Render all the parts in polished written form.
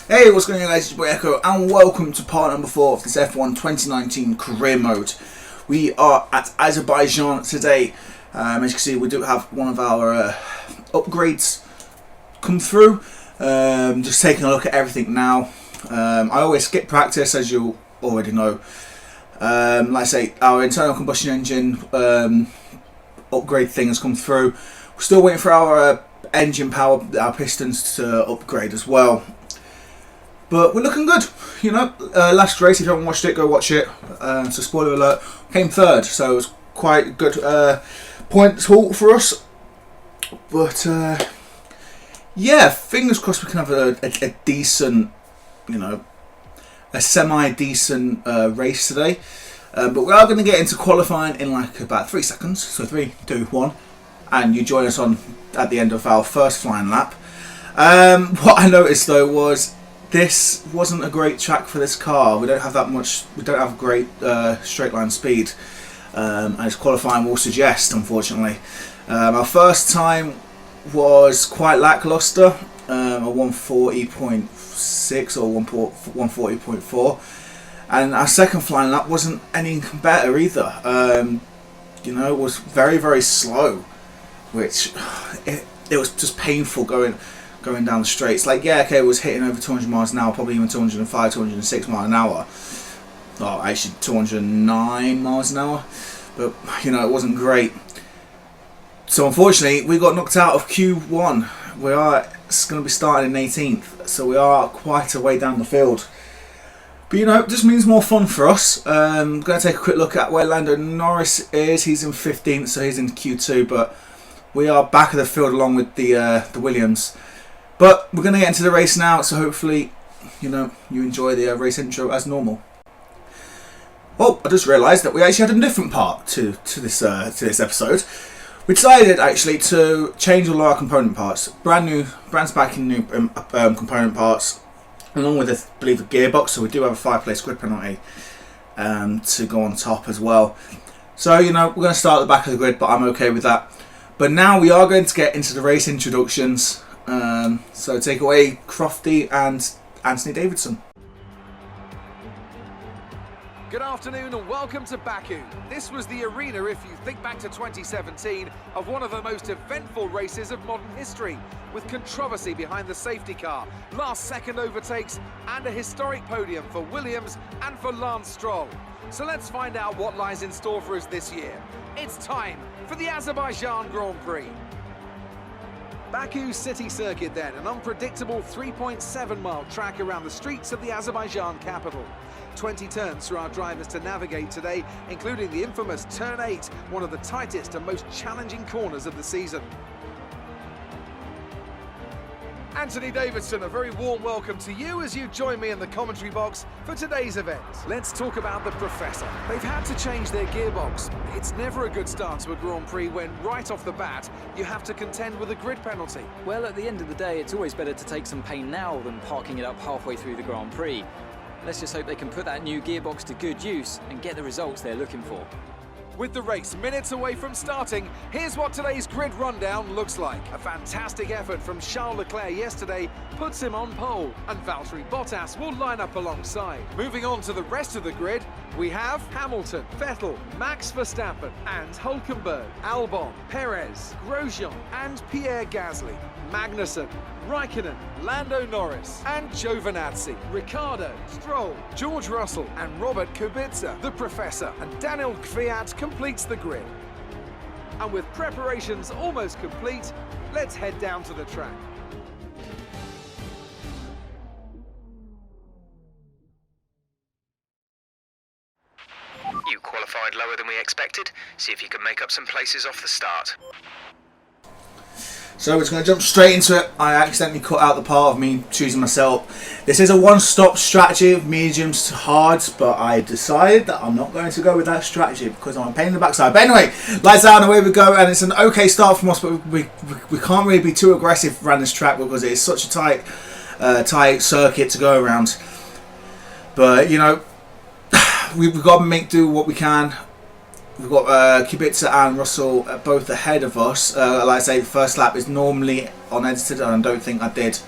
Hey, what's going on guys, it's your boy Echo and welcome to part number 4 of this F1 2019 career mode. We are at Azerbaijan today. As you can see, we do have one of our upgrades come through. Just taking a look at everything now. I always skip practice, as you already know. Like I say, our internal combustion engine upgrade thing has come through. We're still waiting for our engine power, our pistons to upgrade as well. But we're looking good, you know. Last race, if you haven't watched it, go watch it. So spoiler alert, came third, so it was quite a good point haul for us. But yeah, fingers crossed we can have a decent, you know, a semi-decent race today. But we are going to get into qualifying in like about 3 seconds. So 3, 2, 1, and you join us on at the end of our first flying lap. What I noticed though was, this wasn't a great track for this car. We don't have that much. We don't have great straight line speed, as qualifying will suggest. Unfortunately, our first time was quite lackluster, a 140.6 or 140.4, and our second flying lap wasn't any better either. You know, it was very, very slow, which it was just painful going down the straights. Like, yeah, okay, it was hitting over 200 miles an hour, probably even 205, 206 miles an hour. Oh, actually 209 miles an hour. But, you know, it wasn't great. So, unfortunately, we got knocked out of Q1. We are going to be starting in 18th, so we are quite a way down the field. But, you know, it just means more fun for us. I'm going to take a quick look at where Lando Norris is. He's in 15th, so he's in Q2, but we are back of the field along with the Williams. But we're going to get into the race now, so hopefully, you know, you enjoy the race intro as normal. Oh, I just realised that we actually had a different part to this episode. We decided actually to change all our component parts, brand spanking new component parts, along with I believe the gearbox. So we do have a 5-place grid penalty to go on top as well. So, you know, we're going to start at the back of the grid, but I'm okay with that. But now we are going to get into the race introductions. So take away Crofty and Anthony Davidson. Good afternoon and welcome to Baku. This was the arena, if you think back to 2017, of one of the most eventful races of modern history, with controversy behind the safety car, last-second overtakes, and a historic podium for Williams and for Lance Stroll. So let's find out what lies in store for us this year. It's time for the Azerbaijan Grand Prix. Baku City Circuit then, an unpredictable 3.7-mile track around the streets of the Azerbaijan capital. 20 turns for our drivers to navigate today, including the infamous Turn 8, one of the tightest and most challenging corners of the season. Anthony Davidson, a very warm welcome to you as you join me in the commentary box for today's event. Let's talk about the Professor. They've had to change their gearbox. It's never a good start to a Grand Prix when, right off the bat, you have to contend with a grid penalty. Well, at the end of the day, it's always better to take some pain now than parking it up halfway through the Grand Prix. Let's just hope they can put that new gearbox to good use and get the results they're looking for. With the race minutes away from starting, here's what today's grid rundown looks like. A fantastic effort from Charles Leclerc yesterday puts him on pole, and Valtteri Bottas will line up alongside. Moving on to the rest of the grid, we have Hamilton, Vettel, Max Verstappen and Hülkenberg, Albon, Perez, Grosjean and Pierre Gasly, Magnussen, Raikkonen, Lando Norris and Giovinazzi, Ricciardo, Stroll, George Russell and Robert Kubica. The Professor and Daniel Kvyat completes the grid. And with preparations almost complete, let's head down to the track. You qualified lower than we expected. See if you can make up some places off the start. So we're just going to jump straight into it. I accidentally cut out the part of me choosing myself. This is a one-stop strategy of mediums to hards, but I decided that I'm not going to go with that strategy because I'm a pain in the backside. But anyway, lights out and away we go, and it's an okay start from us, but we can't really be too aggressive around this track because it is such a tight circuit to go around. But, you know, we've got to make do what we can. We've got Kubica and Russell both ahead of us. Like I say, the first lap is normally unedited, and I don't think I did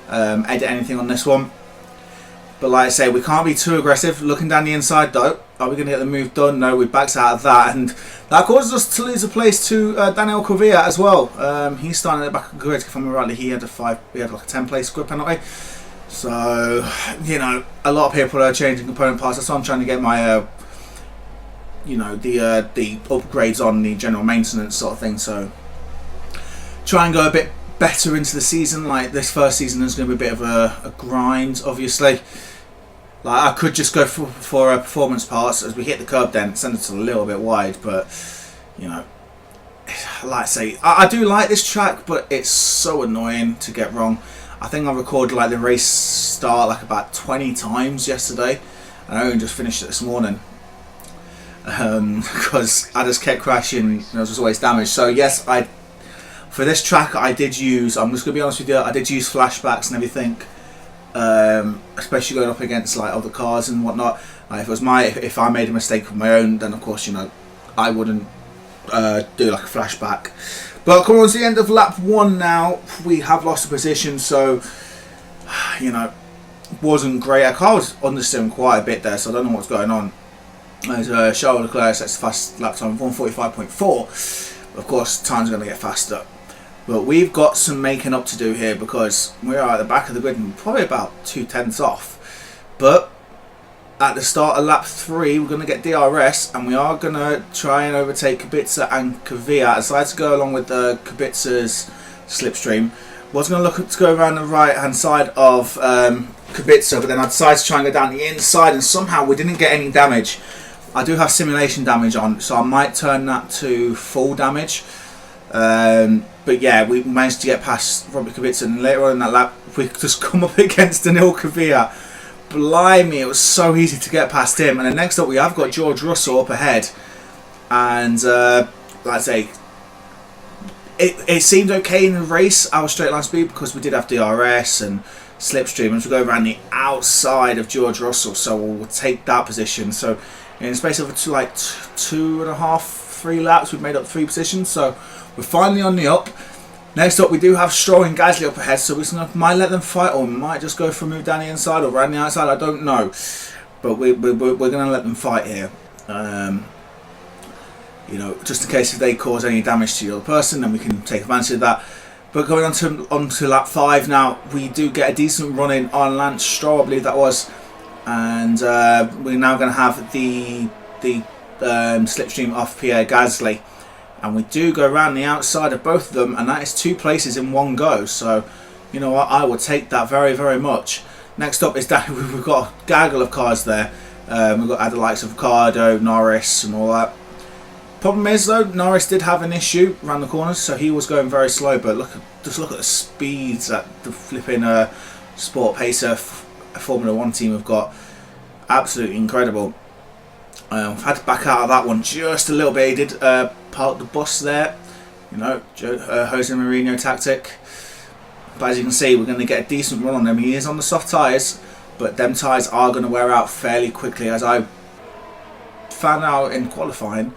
edit anything on this one. But like I say, we can't be too aggressive. Looking down the inside though, are we going to get the move done? No, we backed out of that, and that causes us to lose a place to Daniel Corvia as well. He's starting at the back of the grid. If I remember rightly, he had like a 10 place grid penalty. So, you know, a lot of people are changing component parts. That's why I'm trying to get my, you know, the upgrades on the general maintenance sort of thing. So, try and go a bit better into the season. Like this first season is going to be a bit of a grind, obviously. Like I could just go for performance parts as we hit the curb, then send it a little bit wide. But you know, like I say, I do like this track, but it's so annoying to get wrong. I think I recorded like the race start like about 20 times yesterday, and I only just finished it this morning because I just kept crashing and there was always damage. So yes, for this track I did use, I'm just gonna be honest with you, I did use flashbacks and everything, especially going up against like other cars and whatnot. Like if I made a mistake of my own, then of course, you know, I wouldn't do like a flashback. But coming on to the end of lap 1 now, we have lost a position, so you know, wasn't great. Our car was understeering quite a bit there, so I don't know what's going on. As Charles Leclerc sets the fast lap time of 1:45.4. Of course, time's going to get faster. But we've got some making up to do here because we are at the back of the grid and probably about 2/10 off. But at the start of lap 3, we're going to get DRS and we are going to try and overtake Kubica and Kvyat. I decided to go along with Kubica's slipstream. Was going to look to go around the right hand side of Kubica, but then I decided to try and go down the inside, and somehow we didn't get any damage. I do have simulation damage on, so I might turn that to full damage. But yeah, we managed to get past Robert Kubica, and later on in that lap we just come up against Daniel Kvyat. Blimey, it was so easy to get past him. And then next up we have got George Russell up ahead, and like I say, it seemed okay in the race, our straight line speed, because we did have DRS and slipstream as we go around the outside of George Russell, so we'll take that position. So in the space of 3 laps, we've made up 3 positions, so we're finally on the up. Next up we do have Stroll and Gasly up ahead, so we might let them fight, or we might just go for a move down the inside or around the outside, I don't know. But we're going to let them fight here. You know, just in case if they cause any damage to the other person, then we can take advantage of that. But going on to lap 5 now, we do get a decent run in on Lance Stroll, I believe that was. And we're now going to have the slipstream off Pierre Gasly. And we do go around the outside of both of them, and that is 2 places in one go. So, you know what, I will take that very, very much. Next up is that we've got a gaggle of cars there. We've got the likes of Ricardo, Norris and all that. Problem is though, Norris did have an issue around the corners, so he was going very slow. But just look at the speeds that the flipping Sport Pacer Formula 1 team have got. Absolutely incredible. I've had to back out of that one just a little bit. He did park the bus there, you know, Jose Mourinho tactic. But as you can see, we're going to get a decent run on him. He is on the soft tyres, but them tyres are going to wear out fairly quickly, as I found out in qualifying.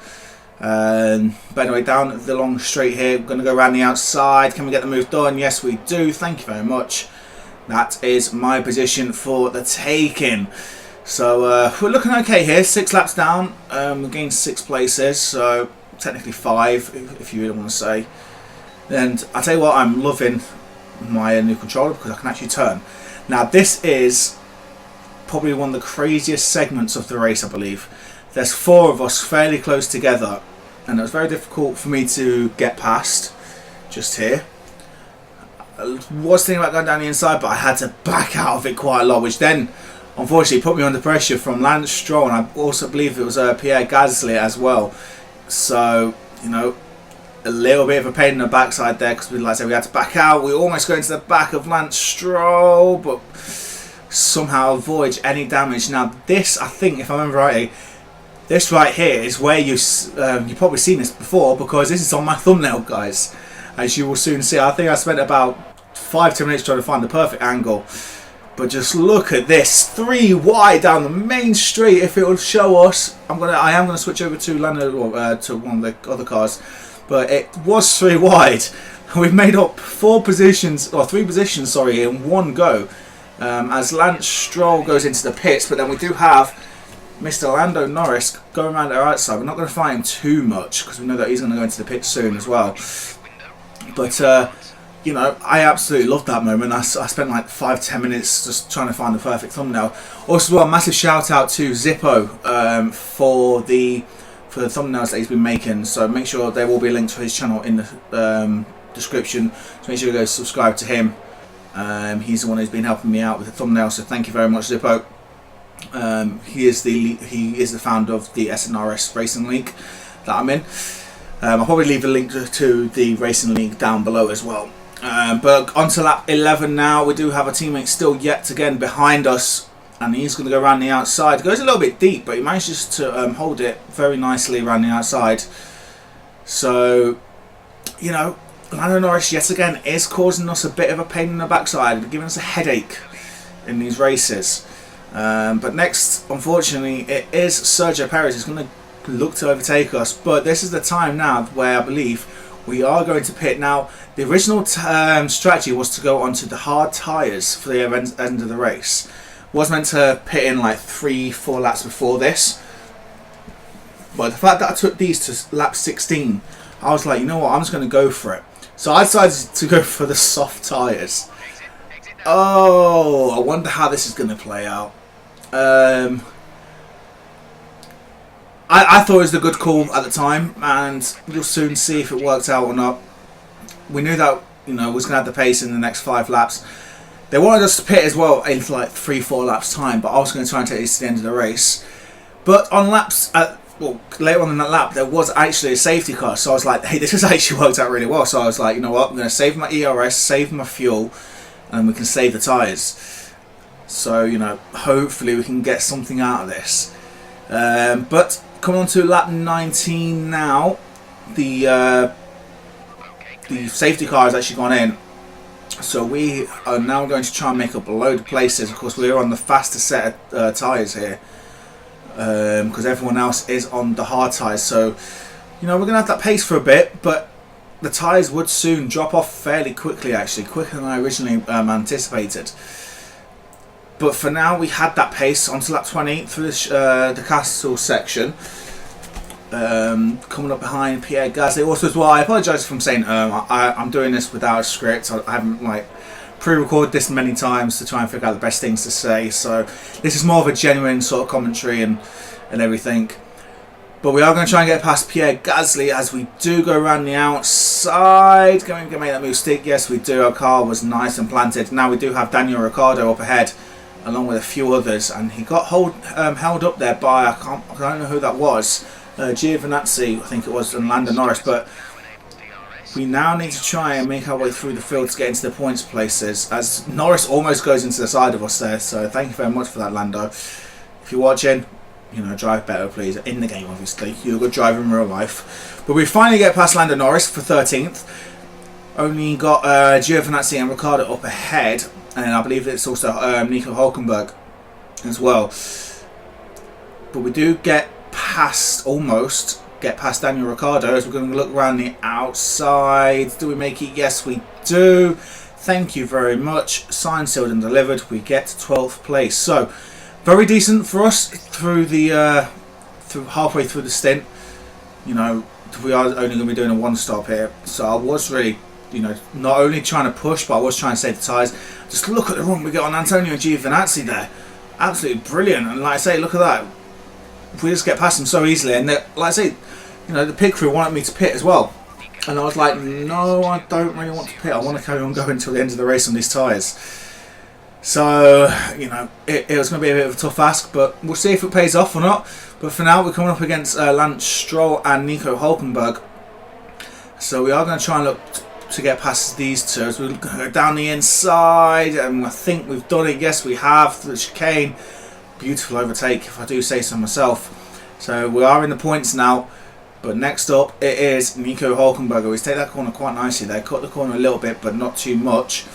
But anyway, down the long straight here, we're going to go around the outside. Can we get the move done? Yes, we do. Thank you very much. That is my position for the taking. So we're looking okay here. 6 laps down. We gained 6 places, so technically 5 if you really want to say. And I tell you what, I'm loving my new controller because I can actually turn. Now this is probably one of the craziest segments of the race, I believe. There's 4 of us fairly close together, and it was very difficult for me to get past just here. I was thinking about going down the inside, but I had to back out of it quite a lot, which then unfortunately put me under pressure from Lance Stroll, and I also believe it was Pierre Gasly as well. So, you know, a little bit of a pain in the backside there, because like I said, we had to back out. We almost go into the back of Lance Stroll, but somehow avoid any damage. Now this, I think, if I remember rightly, this right here is where you've probably seen this before, because this is on my thumbnail, guys, as you will soon see. I think I spent about 5-10 minutes trying to find the perfect angle. But just look at this, 3 wide down the main straight. If it will show us, I am gonna switch over to Lando, to one of the other cars. But it was 3 wide. We've made up 3 positions, sorry, in one go. as Lance Stroll goes into the pits, but then we do have Mr. Lando Norris going around our outside. We're not going to fight him too much because we know that he's going to go into the pits soon as well. But you know, I absolutely loved that moment. I spent like 5-10 minutes just trying to find the perfect thumbnail. Also, as well, a massive shout out to Zippo for the thumbnails that he's been making. So make sure there will be a link to his channel in the description. So make sure you go subscribe to him. He's the one who's been helping me out with the thumbnail. So thank you very much, Zippo. He is the founder of the SNRS Racing League that I'm in. I'll probably leave a link to the Racing League down below as well. But on to lap 11 now. We do have a teammate still yet again behind us, and he's going to go around the outside. It goes a little bit deep, but he manages to hold it very nicely around the outside. So, you know, Lando Norris yet again is causing us a bit of a pain in the backside, giving us a headache in these races. But next, unfortunately, it is Sergio Perez who's going to look to overtake us. But this is the time now where I believe we are going to pit. Now, the original strategy was to go onto the hard tyres for the end of the race. Was meant to pit in like 3-4 laps before this. But the fact that I took these to lap 16, I was like, you know what, I'm just going to go for it. So I decided to go for the soft tyres. Oh, I wonder how this is going to play out. I thought it was a good call at the time, and we'll soon see if it worked out or not. We knew that, you know, we was going to have the pace in the next 5 laps. They wanted us to pit as well in like 3-4 laps time, but I was going to try and take these to the end of the race. But on laps, well, later on in that lap, there was actually a safety car, so I was like, hey, this has actually worked out really well. So I was like, you know what, I'm going to save my ERS, save my fuel, and we can save the tyres. So, you know, hopefully we can get something out of this. But coming on to lap 19 now, the safety car has actually gone in. So we are now going to try and make up a load of places. Of course, we're on the faster set of tyres here, because everyone else is on the hard tyres. So, you know, we're going to have that pace for a bit, but the tyres would soon drop off fairly quickly, actually, quicker than I originally anticipated. But for now, we had that pace onto lap 20 through the castle section. Coming up behind Pierre Gasly. Also as well, I apologise for saying I'm doing this without a script. I haven't like pre-recorded this many times to try and figure out the best things to say. So this is more of a genuine sort of commentary and everything. But we are going to try and get past Pierre Gasly as we do go around the outside. Going to make that move stick. Yes, we do. Our car was nice and planted. Now we do have Daniel Ricciardo up ahead, along with a few others, and he got held up there by I don't know who that was. Giovinazzi, I think it was, and Lando Norris. But we now need to try and make our way through the field to get into the points places, as Norris almost goes into the side of us there. So thank you very much for that, Lando. If you're watching, you know, drive better, please. In the game, obviously, you're a good driver in real life. But we finally get past Lando Norris for 13th. Only got Giovinazzi and Ricciardo up ahead, and I believe it's also Nico Hülkenberg as well. But we do almost get past Daniel Ricciardo as we're going to look around the outside. Do we make it? Yes, we do. Thank you very much. Signed, sealed and delivered. We get 12th place. So very decent for us through the halfway through the stint. You know, we are only going to be doing a one stop here. So I was really, you know, not only trying to push, but I was trying to save the tyres. Just look at the run we got on Antonio Giovinazzi there. Absolutely brilliant. And like I say, look at that. We just get past them so easily. And like I say, you know, the pit crew wanted me to pit as well. And I was like, no, I don't really want to pit. I want to carry on going until the end of the race on these tyres. So, you know, it was going to be a bit of a tough ask, but we'll see if it pays off or not. But for now, we're coming up against Lance Stroll and Nico Hülkenberg. So we are going to try and look to get past these two. So we'll go down the inside, and I think we've done it. Yes, we have. The chicane. Beautiful overtake, if I do say so myself. So we are in the points now. But next up, it is Nico Hülkenberg. He's taken that corner quite nicely there. Cut the corner a little bit, but not too much.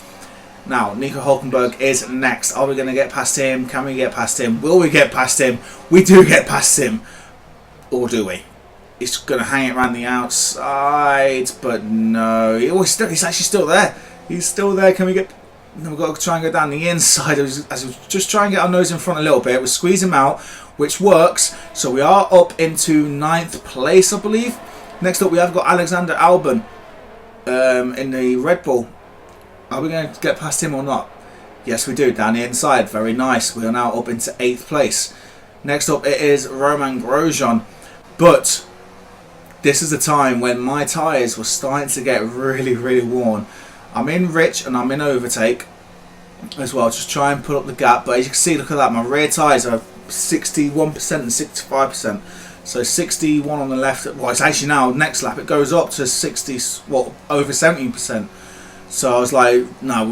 Now, Nico Hülkenberg is next. Are we going to get past him? Can we get past him? Will we get past him? We do get past him. Or do we? He's going to hang it around the outside, but no. He's actually still there. He's still there. Can we get... Then we've got to try and go down the inside. As we just try and get our nose in front a little bit. We squeeze him out, which works. So we are up into 9th place, I believe. Next up, we have got Alexander Albon in the Red Bull. Are we going to get past him or not? Yes, we do. Down the inside. Very nice. We are now up into 8th place. Next up, it is Romain Grosjean. But this is the time when my tyres were starting to get really, really worn. I'm in rich and I'm in overtake as well. Just try and put up the gap. But as you can see, look at that. My rear tyres are 61% and 65%. So 61 on the left. Well, it's actually now next lap it goes up to 60. What, over 70%. So I was like, no,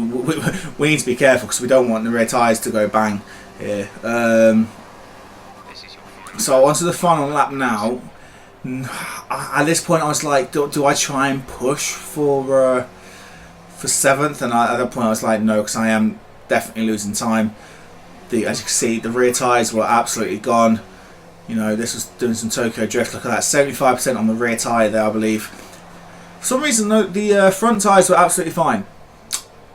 we need to be careful because we don't want the rear tyres to go bang here. So onto the final lap now. At this point, I was like, do I try and push for 7th? And at that point, I was like, no, because I am definitely losing time. As you can see, the rear tyres were absolutely gone. You know, this was doing some Tokyo drift. Look at that, 75% on the rear tyre there, I believe. For some reason, the front tyres were absolutely fine.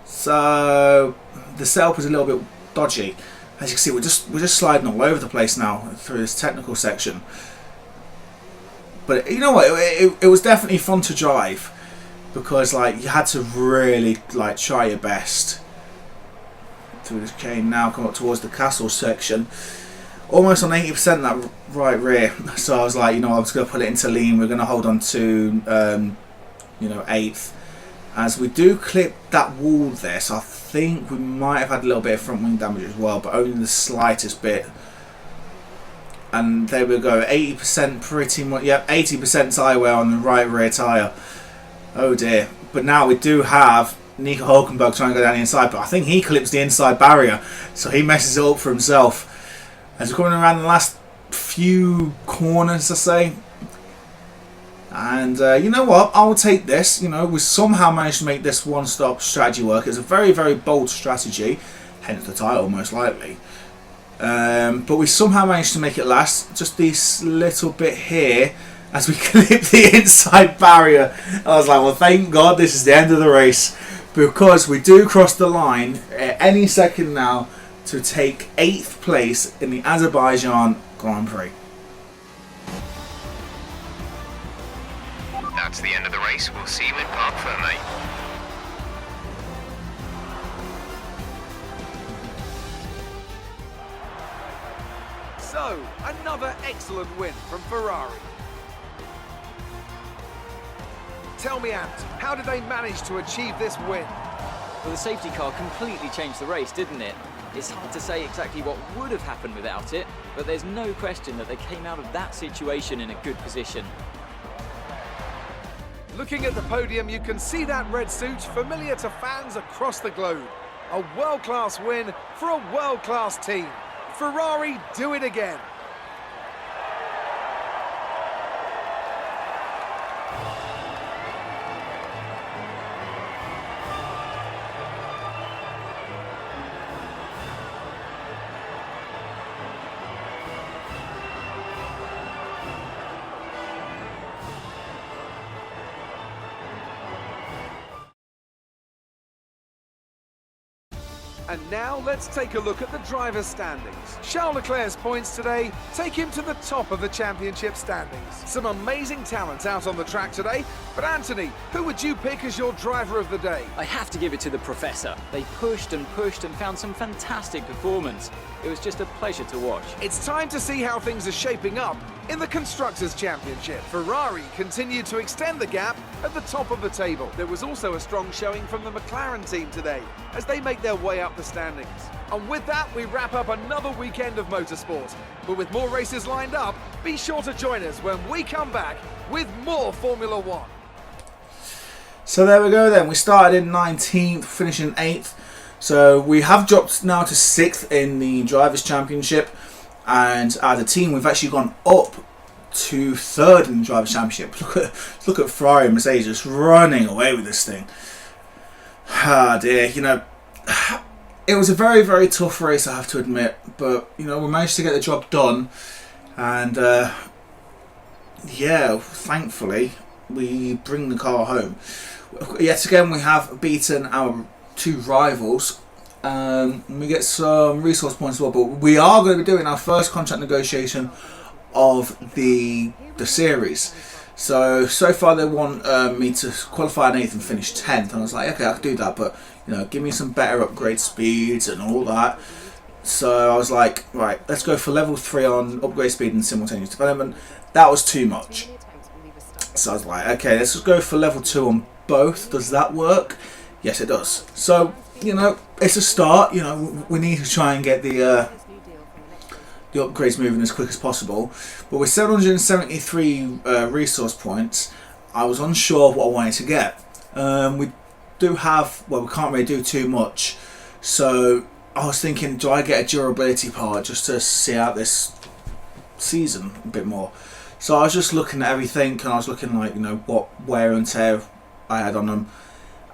So the setup was a little bit dodgy. As you can see, we're just sliding all over the place now through this technical section. But you know what? It was definitely fun to drive because like you had to really like try your best through this cane. Now come up towards the castle section, almost on 80% that right rear. So I was like, you know, I was going to put it into lean. We're going to hold on to you know, 8th, as we do clip that wall there. So I think we might have had a little bit of front wing damage as well, but only the slightest bit. And there we go, 80% pretty much, yep, 80% tyre wear on the right rear tyre. Oh dear. But now we do have Nico Hulkenberg trying to go down the inside, but I think he clips the inside barrier, so he messes it up for himself. As we're coming around the last few corners, I say. And you know what, I'll take this. You know, we somehow managed to make this one-stop strategy work. It's a very, very bold strategy, hence the title most likely. But we somehow managed to make it last. Just this little bit here as we clip the inside barrier. I was like, well, thank God this is the end of the race, because we do cross the line at any second now to take 8th place in the Azerbaijan Grand Prix. That's the end of the race. We'll see you in Parc Fermé. So, another excellent win from Ferrari. Tell me, Ant, how did they manage to achieve this win? Well, the safety car completely changed the race, didn't it? It's hard to say exactly what would have happened without it, but there's no question that they came out of that situation in a good position. Looking at the podium, you can see that red suit familiar to fans across the globe. A world-class win for a world-class team. Ferrari do it again. And now let's take a look at the driver's standings. Charles Leclerc's points today take him to the top of the championship standings. Some amazing talent out on the track today, but Anthony, who would you pick as your driver of the day? I have to give it to the Professor. They pushed and found some fantastic performance. It was just a pleasure to watch. It's time to see how things are shaping up in the Constructors' Championship. Ferrari continued to extend the gap at the top of the table. There was also a strong showing from the McLaren team today as they make their way up the standings. And with that, we wrap up another weekend of motorsport. But with more races lined up, be sure to join us when we come back with more Formula One. So there we go then. We started in 19th, finishing 8th. So we have dropped now to 6th in the Drivers' Championship. And as a team, we've actually gone up to 3rd in the Drivers' Championship. Look at Ferrari and Mercedes just running away with this thing. Ah dear, you know, it was a very, very tough race, I have to admit. But, you know, we managed to get the job done. And, yeah, thankfully, we bring the car home. Yet again, we have beaten our two rivals We get some resource points as well, but we are going to be doing our first contract negotiation of the series. So far they want me to qualify an 8th and finish 10th, and I was like, okay, I can do that, but give me some better upgrade speeds and all that. So I was like, right, let's go for level 3 on upgrade speed and simultaneous development. That was too much. So I was like, okay, let's just go for level 2 on both. Does that work? Yes, it does. So, it's a start. We need to try and get the upgrades moving as quick as possible. But with 773 resource points, I was unsure of what I wanted to get. We do have, we can't really do too much. So I was thinking, do I get a durability part just to see out this season a bit more? So I was just looking at everything, and I was looking like, what wear and tear I had on them.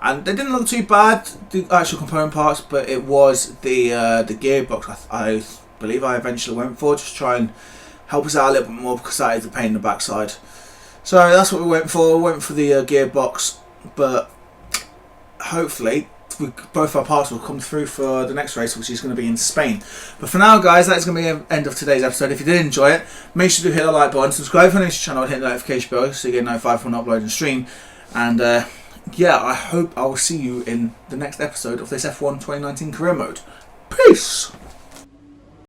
And they didn't look too bad, the actual component parts, but it was the gearbox I believe I eventually went for, just to try and help us out a little bit more, because that is a pain in the backside. So that's what we went for. We went for the gearbox, but hopefully both our parts will come through for the next race, which is going to be in Spain. But for now, guys, that's going to be the end of today's episode. If you did enjoy it, make sure to hit the like button, subscribe for the next channel, and hit the notification bell so you get notified when I upload and stream. And yeah, I hope I will see you in the next episode of this F1 2019 career mode. Peace!